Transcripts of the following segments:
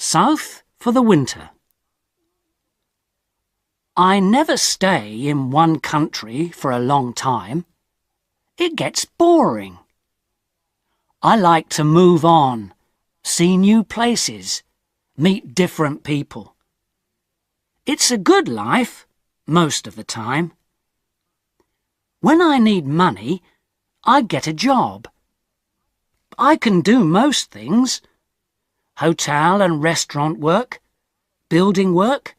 South for the winter. I never stay in one country for a long time. It gets boring. I like to move on, see new places, meet different people. It's a good life, most of the time. When I need money, I get a job. I can do most things. Hotel and restaurant work, building work,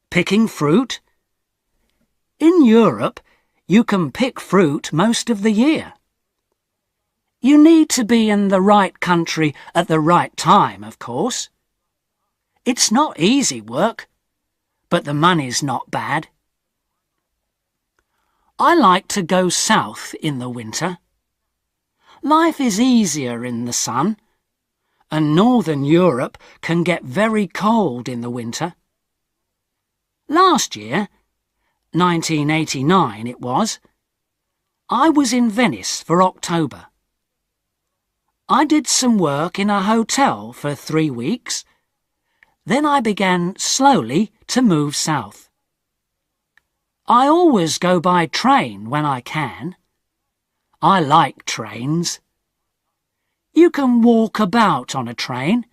picking fruit. In Europe, you can pick fruit most of the year. You need to be in the right country at the right time, of course. It's not easy work, but the money's not bad. I like to go south in the winter. Life is easier in the sun, and Northern Europe can get very cold in the winter. Last year, 1989 it was, I was in Venice for October. I did some work in a hotel for 3 weeks. Then I began slowly to move south. I always go by train when I can. I like trains. You can walk about on a train,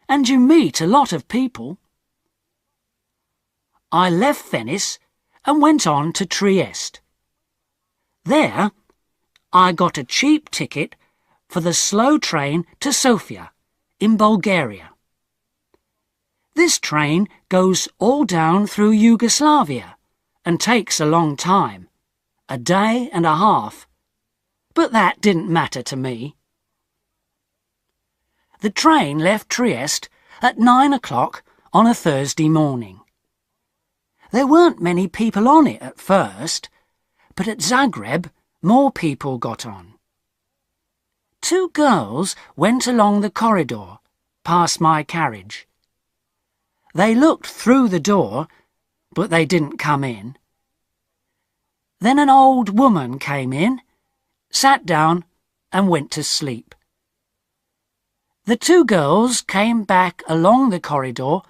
and you meet a lot of people. I left Venice and went on to Trieste. There, I got a cheap ticket for the slow train to Sofia, in Bulgaria. This train goes all down through Yugoslavia and takes a long time, a day and a half, but that didn't matter to me. The train left Trieste at 9 o'clock on a Thursday morning. There weren't many people on it at first, but at Zagreb more people got on. 2 girls went along the corridor, past my carriage. They looked through the door, but they didn't come in. Then an old woman came in, sat down and went to sleep. The 2 girls came back along the corridor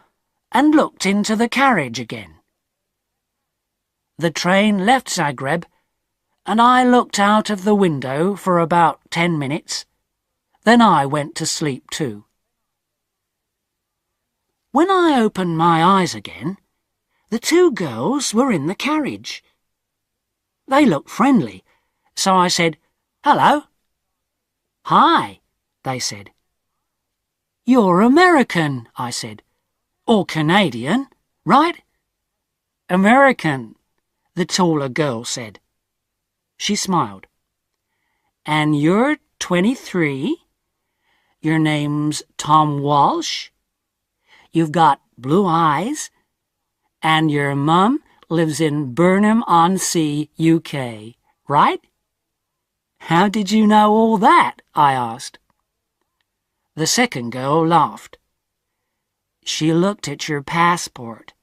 and looked into the carriage again. The train left Zagreb, and I looked out of the window for about 10 minutes. Then I went to sleep too. When I opened my eyes again, the 2 girls were in the carriage. They looked friendly, so I said, "Hello." "Hi," they said. "You're American," I said. "Or Canadian, right?" "American," the taller girl said. She smiled. "And you're 23? Your name's Tom Walsh? You've got blue eyes? And your mum lives in Burnham-on-Sea, UK, right?" "How did you know all that?" I asked. The second girl laughed. "She looked at your passport.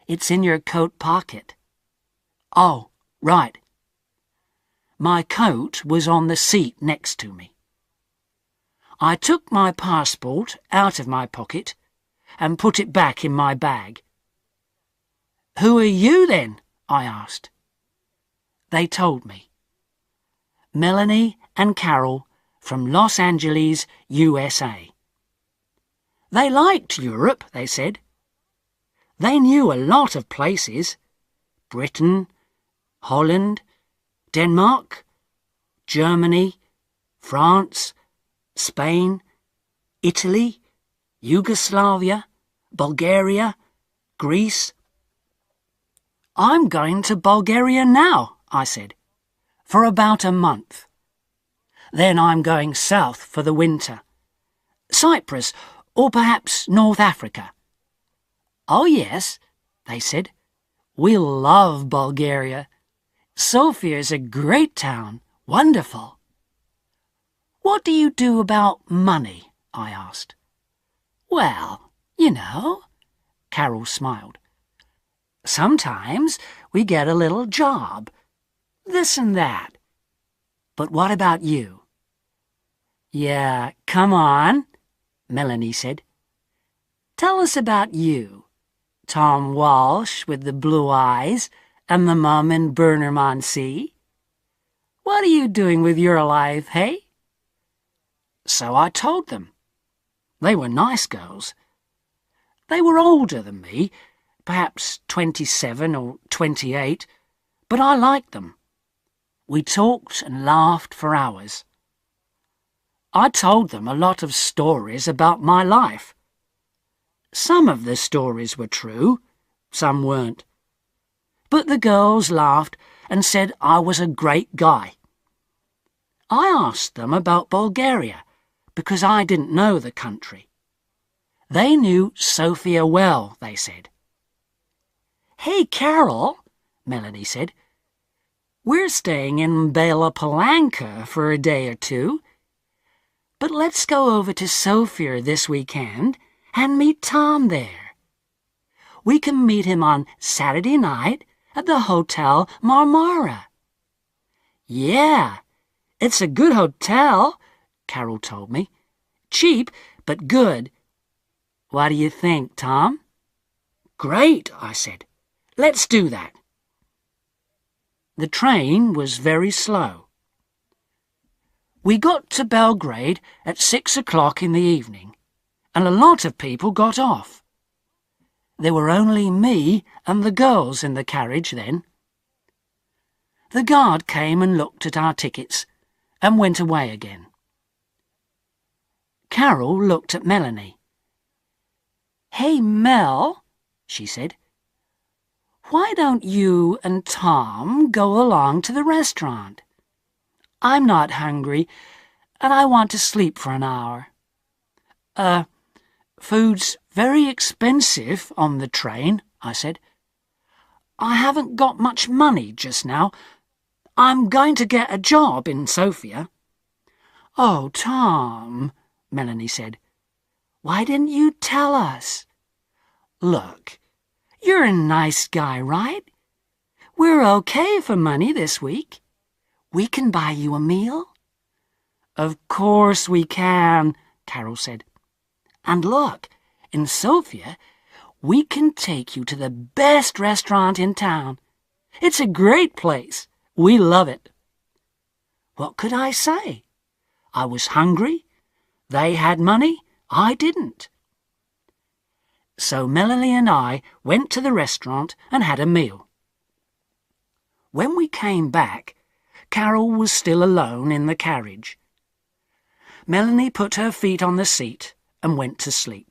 It's in your coat pocket." "Oh, right." My coat was on the seat next to me. I took my passport out of my pocket and put it back in my bag. "Who are you then?" I asked. They told me. Melanie and Carol from Los Angeles, USA. They liked Europe, they said. They knew a lot of places: Britain, Holland, Denmark, Germany, France, Spain, Italy, Yugoslavia, Bulgaria, Greece. "I'm going to Bulgaria now," I said, "for about a month. Then I'm going south for the winter. Cyprus, or perhaps North Africa." "Oh yes," they said. "We'll love Bulgaria. Sofia's a great town, wonderful." "What do you do about money?" I asked. "Well, you know," Carol smiled. "Sometimes we get a little job, this and that. But what about you?" "Yeah, come on," Melanie said. Tell us about you, Tom Walsh with the blue eyes and the mum in Burnham-on-Sea. What are you doing with your life, hey?" So I told them. They were nice girls. They were older than me, perhaps 27 or 28, but I liked them. We talked and laughed for hours. I told them a lot of stories about my life. Some of the stories were true, some weren't. But the girls laughed and said I was a great guy. I asked them about Bulgaria, because I didn't know the country. They knew Sofia well, they said. "Hey, Carol," Melanie said, "we're staying in Bela Palanka for a day or two, but let's go over to Sofia this weekend and meet Tom there. We can meet him on Saturday night at the Hotel Marmara." "Yeah, it's a good hotel," Carol told me. "Cheap, but good. What do you think, Tom?" "Great," I said. "Let's do that." The train was very slow. We got to Belgrade at 6 o'clock in the evening, and a lot of people got off. There were only me and the girls in the carriage then. The guard came and looked at our tickets and went away again. Carol looked at Melanie. "Hey, Mel," she said, "why don't you and Tom go along to the restaurant? I'm not hungry, and I want to sleep for an hour." Food's very expensive on the train," I said. "I haven't got much money just now. I'm going to get a job in Sofia." "Oh, Tom," Melanie said, "why didn't you tell us? Look, you're a nice guy, right? We're okay for money this week. We can buy you a meal." "Of course we can," Carol said. "And look, in Sofia, we can take you to the best restaurant in town. It's a great place. We love it." What could I say? I was hungry. They had money. I didn't. So Melanie and I went to the restaurant and had a meal. When we came back, Carol was still alone in the carriage. Melanie put her feet on the seat and went to sleep.